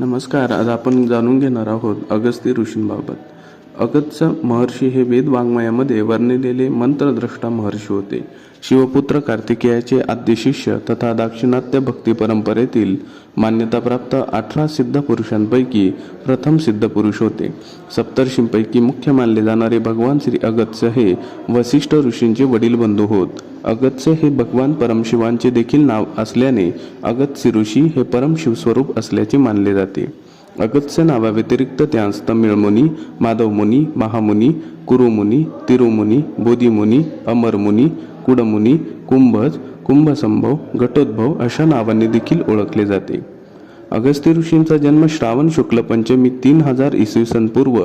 नमस्कार. आज आपण जाणून घेणार आहोत अगस्त्य ऋषींबाबत. अगस्त्य महर्षी हे वेद वाङ्मयामध्ये वर्णिलेले मंत्रद्रष्टा महर्षी होते. शिवपुत्र कार्तिकेयाचे आद्य शिष्य तथा दाक्षिणात्य भक्ती परंपरेतील मान्यताप्राप्त 18 सिद्ध पुरुषांपैकी प्रथम सिद्ध पुरुष होते. सप्तर्षींपैकी मुख्य मानले जाणारे भगवान श्री अगस्त्य हे वसिष्ठ ऋषींचे वडील बंधू होत. अगस्त्य हे भगवान परमशिवांचे देखील नाव असल्याने अगस्त्य ऋषी हे परमशिवस्वरूप असल्याचे मानले जाते. अगस्त्य नावाव्यतिरिक्त त्यांस तमिळमुनी, माधवमुनी, महामुनी, कुरुमुनी, तिरुमुनी, बोधिमुनी, अमरमुनी, कुडमुनी, कुंभज, कुंभसंभव, घटोद्भव अशा नावांनी देखील ओळखले जाते. अगस्त्य ऋषींचा जन्म श्रावण शुक्ल पंचमी 3000 इसवी सन पूर्व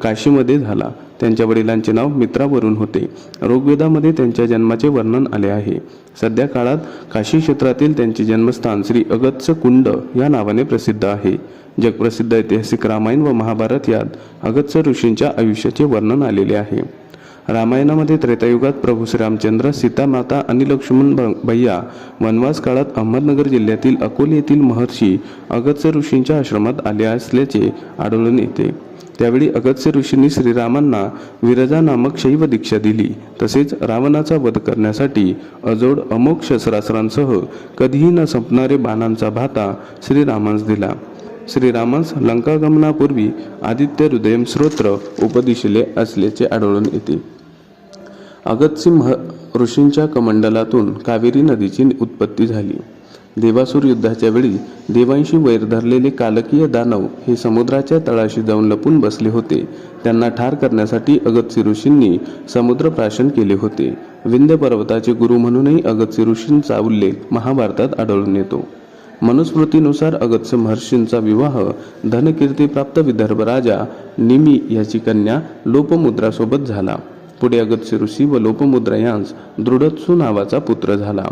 काशीमध्ये झाला. त्यांच्या वडिलांचे नाव मित्रावरून होते. ऋग्वेदामध्ये त्यांच्या जन्माचे वर्णन आले आहे. सध्या काळात काशी क्षेत्रातील त्यांचे जन्मस्थान श्री अगस्त्य कुंड या नावाने प्रसिद्ध आहे. जगप्रसिद्ध ऐतिहासिक रामायण व महाभारत यात अगस्त्य ऋषींच्या आयुष्याचे वर्णन आलेले आहे. रामायणामध्ये त्रेतायुगात प्रभू श्रीरामचंद्र, सीतामाता आणि लक्ष्मण भैया वनवास काळात अहमदनगर जिल्ह्यातील अकोले येथील महर्षी अगस्त्य ऋषींच्या आश्रमात आले असल्याचे आढळून येते. त्यावेळी अगस्त्य ऋषींनी श्रीरामांना विरजा नामक शैव दीक्षा दिली. तसेच रावणाचा वध करण्यासाठी अजोड अमोघ शस्त्रास्त्रांसह कधीही न संपणारे बाणांचा भाता श्रीरामांस दिला. श्रीरामांस लंकागमनापूर्वी आदित्य हृदयम स्तोत्र उपदिशिले असल्याचे आढळून येते. अगस्त्य ऋषींच्या कमंडलातून कावेरी नदीची उत्पत्ती झाली. देवासुर युद्धाच्या वेळी देवांशी वैर धरलेले कालकीय दानव हे समुद्राच्या तळाशी जाऊन लपून बसले होते. त्यांना ठार करण्यासाठी अगस्त्य ऋषींनी समुद्रप्राशन केले होते. विंध्य पर्वताचे गुरु म्हणूनही अगस्त्य ऋषींचा उल्लेख महाभारतात आढळून येतो. मनुस्मृतीनुसार अगस्त्य महर्षींचा विवाह धनकीर्तीप्राप्त विदर्भ राजा निमी याची कन्या लोपमुद्रासोबत झाला. पुढे अगस्त्य ऋषी व लोपमुद्रा यांस दृढत्सु नावाचा पुत्र झाला.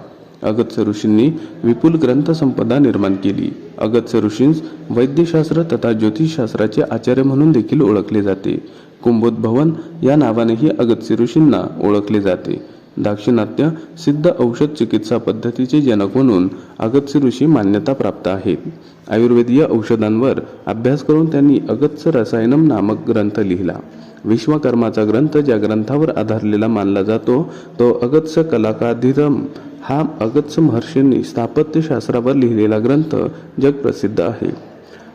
अगस्त्य ऋषींनी विपुल ग्रंथसंपदा निर्माण केली. अगस्त्य ऋषींस वैद्यशास्त्र तथा ज्योतिषशास्त्राचे आचार्य म्हणून देखील ओळखले जाते. कुंभोद्भवन या नावानेही अगस्त्य ऋषींना ओळखले जाते. दाक्षिणात्य सिद्ध औषध चिकित्सा पद्धतीचे जनक म्हणून अगस्त्य ऋषी मान्यता प्राप्त आहेत. आयुर्वेदीय औषधांवर अभ्यास करून त्यांनी अगस्त्य रसायनम नामक ग्रंथ लिहिला. विश्वकर्माचा ग्रंथ ज्या ग्रंथावर आधारलेला मानला जातो तो अगस्त्य कलाकाधीरम हा अगस्त्य महर्षींनी स्थापत्यशास्त्रावर लिहिलेला ग्रंथ जगप्रसिद्ध आहे.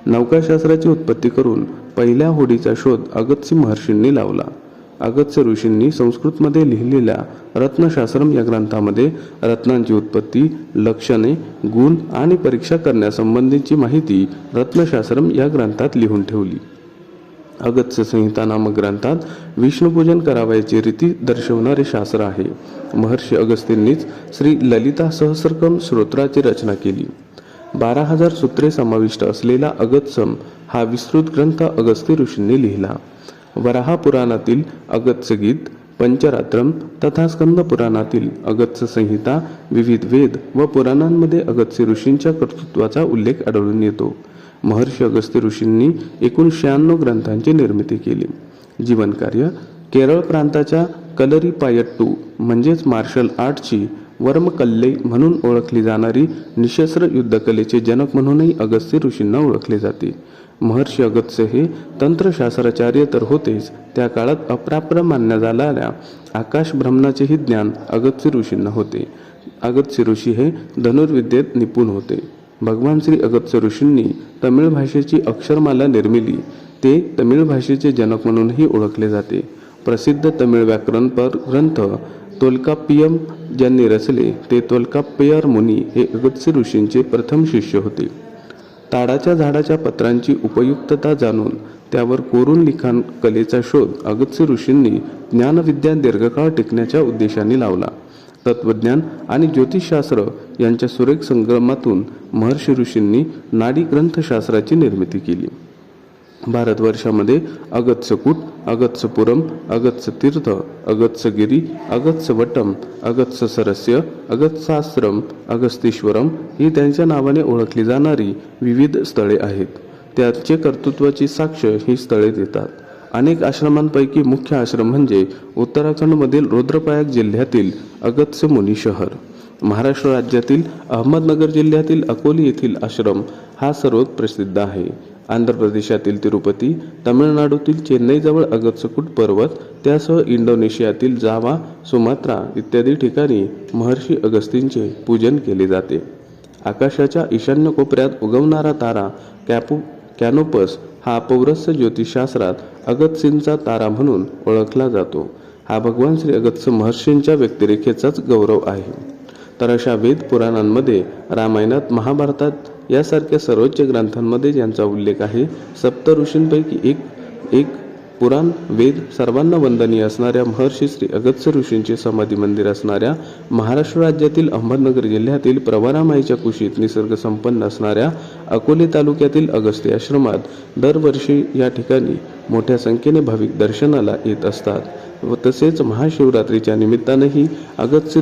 नौकाशास्त्राची उत्पत्ती करून पहिल्या होडीचा शोध अगस्त्य महर्षींनी लावला. अगस्त्य ऋषींनी संस्कृतमध्ये लिहिलेल्या रत्नशास्त्रम या ग्रंथामध्ये रत्नांची उत्पत्ती, लक्षणे, गुण आणि परीक्षा करण्यासंबंधीची माहिती रत्नशास्त्रम या ग्रंथात लिहून ठेवली. अगस्त्य संहिता नामक ग्रंथात विष्णुपूजन करावयाची रीती दर्शवणारे शास्त्र आहे. महर्षी अगस्त्यांनीच श्री ललिता सहस्रकम स्तोत्राची रचना केली. 12,000 सूत्रे समाविष्ट असलेला अगस्त्यम हा विस्तृत ग्रंथ अगस्त्य ऋषींनी लिहिला. वराह पुराणातील अगस्त्य गीत, पंचरात्रम तथा स्कंद पुराणातील अगस्त्य संहिता, विविध वेद व पुराणांमध्ये अगस्त्य ऋषींच्या कर्तृत्वाचा उल्लेख आढळून येतो. महर्षी अगस्त्य ऋषींनी एकूण 96 ग्रंथांची निर्मिती केली. जीवनकार्य केरळ प्रांताच्या कलरीपायट्टू म्हणजेच मार्शल आर्टची वर्मकल्ले म्हणून ओळखली जाणारी निशस्त्र युद्धकलेचे जनक म्हणूनही अगस्त्य ऋषींना ओळखले जाते. महर्षी अगस्त्य हे तंत्रशास्त्राचार्य तर होतेच, त्या काळात अप्राप्य मानल्या जाणाऱ्या आकाश ब्रह्मणाचेही ज्ञान अगस्त्य ऋषींना होते. अगस्त्य ऋषी हे धनुर्विद्येत निपुण होते. भगवान श्री अगस्त्य ऋषींनी तमिळ भाषेची अक्षरमाला निर्मिली. ते तमिळ भाषेचे जनक म्हणूनही ओळखले जाते. प्रसिद्ध तमिळ व्याकरण ग्रंथ तोल्काप्पियम ज्यांनी रचले ते तोल्काप्पियर मुनी हे अगस्त्य ऋषींचे प्रथम शिष्य होते. ताडाच्या झाडाच्या पत्रांची उपयुक्तता जाणून त्यावर कोरून लिखाण कलेचा शोध अगस्त्य ऋषींनी ज्ञानविद्या दीर्घकाळ टिकण्याच्या उद्देशाने लावला. तत्वज्ञान आणि ज्योतिषशास्त्र यांच्या सुरेख संगमातून महर्षी ऋषींनी नाडी ग्रंथशास्त्राची निर्मिती केली. भारतवर्षामध्ये अगस्त्यकूट, अगस्त्यपुरम, अगस्त्य तीर्थ, अगस्त्यगिरी, अगस्त्यवटम, अगस्त्य सरस्य, अगस्त्याश्रम, अगस्तीश्वरम ही त्यांच्या नावाने ओळखली जाणारी विविध स्थळे आहेत. त्याचे कर्तृत्वाची साक्ष ही स्थळे देतात. अनेक आश्रमांपैकी मुख्य आश्रम म्हणजे उत्तराखंडमधील रुद्रप्रयाग जिल्ह्यातील अगस्त्य मुनी शहर. महाराष्ट्र राज्यातील अहमदनगर जिल्ह्यातील अकोले येथील आश्रम हा सर्वात प्रसिद्ध आहे. आंध्र प्रदेशातील तिरुपती, तमिळनाडूतील चेन्नईजवळ अगस्त्यकूट पर्वत, त्यासह इंडोनेशियातील जावा, सुमात्रा इत्यादी ठिकाणी महर्षी अगस्तींचे पूजन केले जाते. आकाशाच्या ईशान्य कोपऱ्यात उगवणारा तारा कॅनोपस हा पौरस्य ज्योतिषशास्त्रात अगस्त्यचा तारा म्हणून ओळखला जातो. हा भगवान श्री अगस्त्य महर्षींच्या व्यक्तिरेखेचाच गौरव आहे. तर अशा वेद पुराणांमध्ये, रामायणात, महाभारतात यासारख्या सर्वोच्च ग्रंथांमध्ये ज्यांचा उल्लेख आहे, सप्त ऋषींपैकी एक पुराण वेद सर्वांना वंदनीय असणाऱ्या महर्षी श्री अगस्त्य ऋषींचे समाधी मंदिर असणाऱ्या महाराष्ट्र राज्यातील अहमदनगर जिल्ह्यातील प्रवरामाईच्या कुशीत निसर्ग संपन्न असणाऱ्या अकोले तालुक्यातील अगस्ती आश्रमात दरवर्षी या ठिकाणी मोठ्या संख्येने भाविक दर्शनाला येत असतात व तसेच महाशिवरात्रीच्या निमित्तानेही अगस्त्य